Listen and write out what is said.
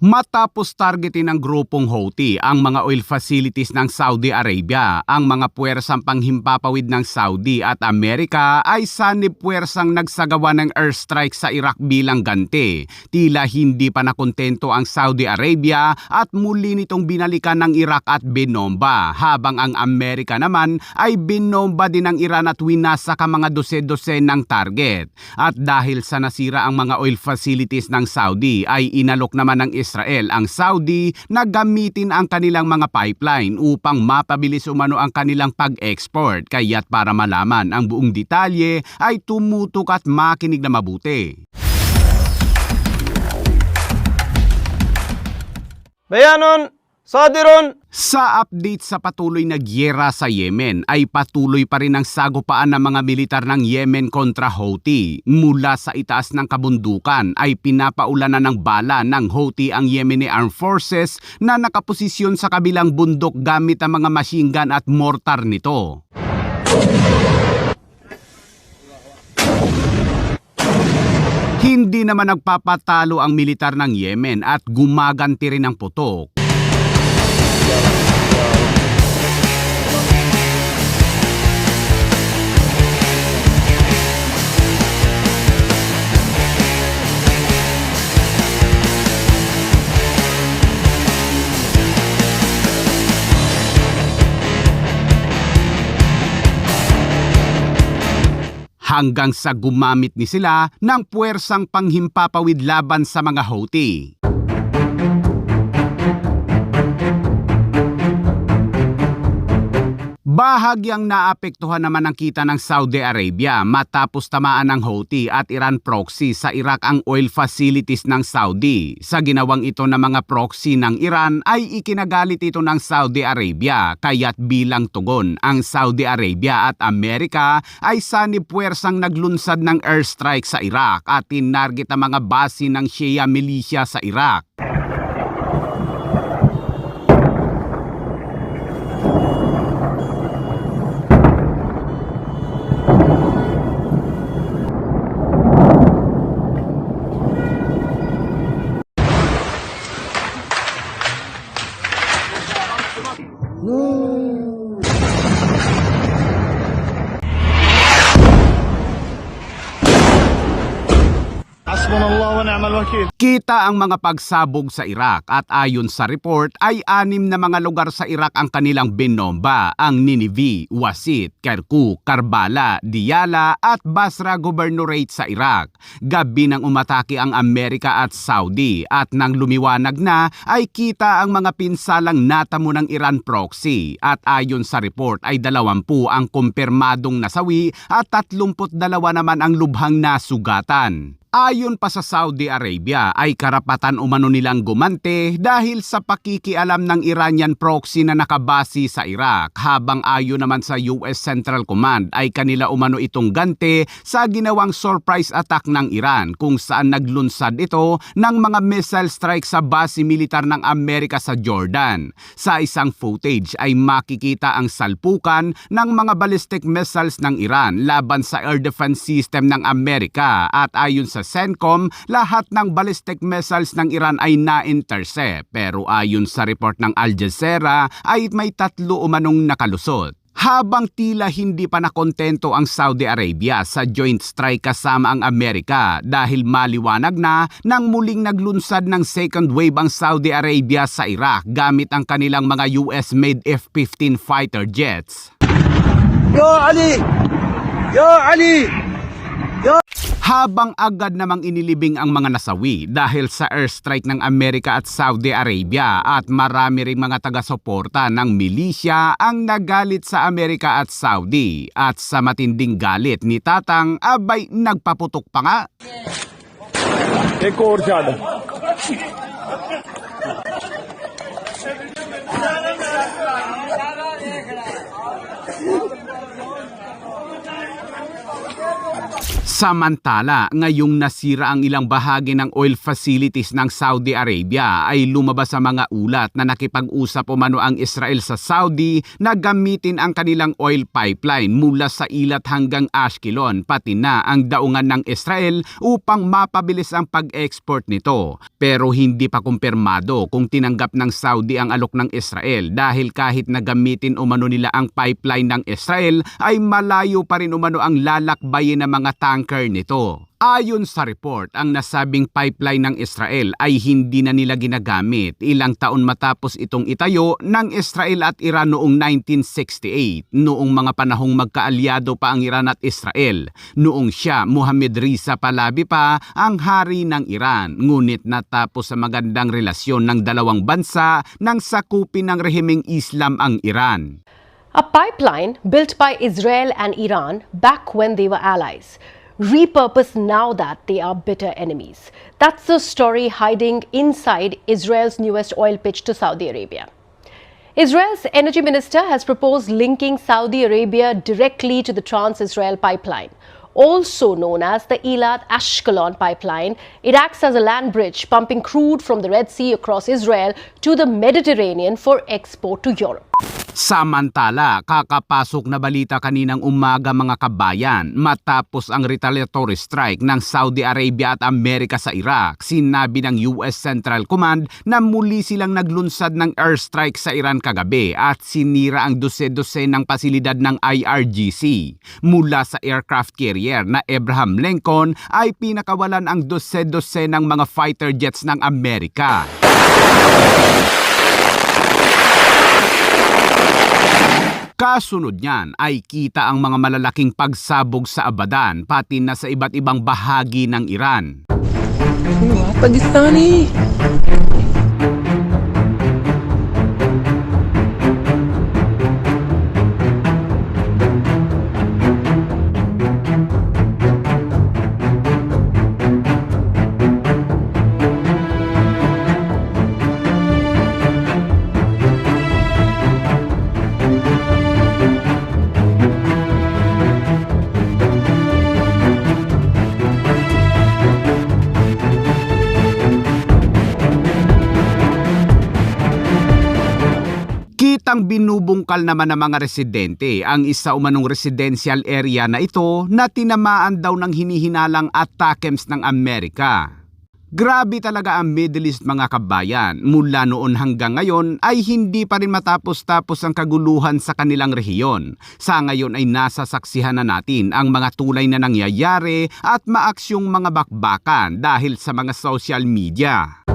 Matapos targetin ng grupong Houthi ang mga oil facilities ng Saudi Arabia, ang mga puwersang panghimpapawid ng Saudi at Amerika ay sanib puwersang nagsagawa ng airstrike sa Iraq bilang ganti. Tila hindi pa nakontento ang Saudi Arabia at muli nitong binalikan ng Iraq at binomba, habang ang Amerika naman ay binomba din ng Iran at winasak ang mga dose-dosen ng target. At dahil sa nasira ang mga oil facilities ng Saudi ay inalok naman ng Israel ang Saudi na gamitin ang kanilang mga pipeline upang mapabilis umano ang kanilang pag-export. Kaya't para malaman ang buong detalye ay tumutok at makinig na mabuti. Bayanon, Sadiron. Sa update sa patuloy na gyera sa Yemen ay patuloy pa rin ang sagupaan ng mga militar ng Yemen kontra Houthi. Mula sa itaas ng kabundukan ay pinapaulanan ng bala ng Houthi ang Yemeni Armed Forces na nakaposisyon sa kabilang bundok gamit ang mga machine gun at mortar nito. Hindi naman nagpapatalo ang militar ng Yemen at gumaganti rin ng putok. Hanggang sa gumamit ni sila ng puwersang panghimpapawid laban sa mga Houthi. Bahagyang naapektuhan naman ang kita ng Saudi Arabia matapos tamaan ng Houthi at Iran proxy sa Iraq ang oil facilities ng Saudi. Sa ginawang ito ng mga proxy ng Iran ay ikinagalit ito ng Saudi Arabia, kaya't bilang tugon ang Saudi Arabia at Amerika ay sanib puwersang naglunsad ng airstrike sa Iraq at tinarget ang mga base ng Shia militia sa Iraq. Kita ang mga pagsabog sa Iraq at ayon sa report ay 6 na mga lugar sa Iraq ang kanilang binomba, ang Nineveh, Wasit, Kirkuk, Karbala, Diyala at Basra Governorate sa Iraq. Gabi nang umatake ang Amerika at Saudi at nang lumiwanag na ay kita ang mga pinsalang natamo ng Iran proxy at ayon sa report ay 20 ang kumpirmadong nasawi at 32 naman ang lubhang nasugatan. Ayon pa sa Saudi Arabia ay karapatan umano nilang gumante dahil sa pakikialam ng Iranian proxy na nakabase sa Iraq, habang ayon naman sa US Central Command ay kanila umano itong gante sa ginawang surprise attack ng Iran kung saan naglunsad ito ng mga missile strike sa base militar ng Amerika sa Jordan. Sa isang footage ay makikita ang salpukan ng mga ballistic missiles ng Iran laban sa air defense system ng Amerika at ayon sa CENTCOM, lahat ng ballistic missiles ng Iran ay na-intercept, pero ayon sa report ng Al Jazeera ay may 3 umanong nakalusot. Habang tila hindi pa nakontento ang Saudi Arabia sa joint strike kasama ang Amerika dahil maliwanag na nang muling naglunsad ng second wave ang Saudi Arabia sa Iraq gamit ang kanilang mga US-made F-15 fighter jets. Yo Ali! Yo Ali! Yo! Habang agad namang inilibing ang mga nasawi dahil sa airstrike ng Amerika at Saudi Arabia at marami ring mga taga-suporta ng milisya ang nagalit sa Amerika at Saudi at sa matinding galit ni Tatang abay nagpaputok pa nga. Samantala, ngayong nasira ang ilang bahagi ng oil facilities ng Saudi Arabia ay lumabas sa mga ulat na nakipag-usap umano ang Israel sa Saudi na gamitin ang kanilang oil pipeline mula sa Ilat hanggang Ashkelon pati na ang daungan ng Israel upang mapabilis ang pag-export nito. Pero hindi pa kumpirmado kung tinanggap ng Saudi ang alok ng Israel dahil kahit na gamitin umano nila ang pipeline ng Israel ay malayo pa rin umano ang lalakbayin ng mga tanker nito. Ayon sa report, ang nasabing pipeline ng Israel ay hindi na nila ginagamit ilang taon matapos itong itayo ng Israel at Iran noong 1968, noong mga panahong magkaalyado pa ang Iran at Israel. Noong siya, Mohammad Reza Pahlavi pa ang hari ng Iran, ngunit natapos sa magandang relasyon ng dalawang bansa nang sakupin ng rehimeng Islam ang Iran. A pipeline built by Israel and Iran back when they were allies, repurposed now that they are bitter enemies. That's the story hiding inside Israel's newest oil pitch to Saudi Arabia. Israel's energy minister has proposed linking Saudi Arabia directly to the Trans-Israel pipeline, also known as the Eilat-Ashkelon pipeline. It acts as a land bridge pumping crude from the Red Sea across Israel to the Mediterranean for export to Europe. Samantala, kakapasok na balita kaninang umaga mga kabayan matapos ang retaliatory strike ng Saudi Arabia at Amerika sa Iraq. Sinabi ng US Central Command na muli silang naglunsad ng airstrike sa Iran kagabi at sinira ang dose-dose ng pasilidad ng IRGC. Mula sa aircraft carrier na Abraham Lincoln ay pinakawalan ang dose-dose ng mga fighter jets ng Amerika. Kasunod niyan ay kita ang mga malalaking pagsabog sa Abadan pati na sa iba't ibang bahagi ng Iran. Pakistani. Kitang binubungkal naman ng mga residente ang isa umanong residential area na ito na tinamaan daw ng hinihinalang ATACMS ng Amerika. Grabe talaga ang Middle East mga kabayan. Mula noon hanggang ngayon ay hindi pa rin matapos-tapos ang kaguluhan sa kanilang rehiyon. Sa ngayon ay nasasaksihan na natin ang mga tulay na nangyayari at maaksyong mga bakbakan dahil sa mga social media.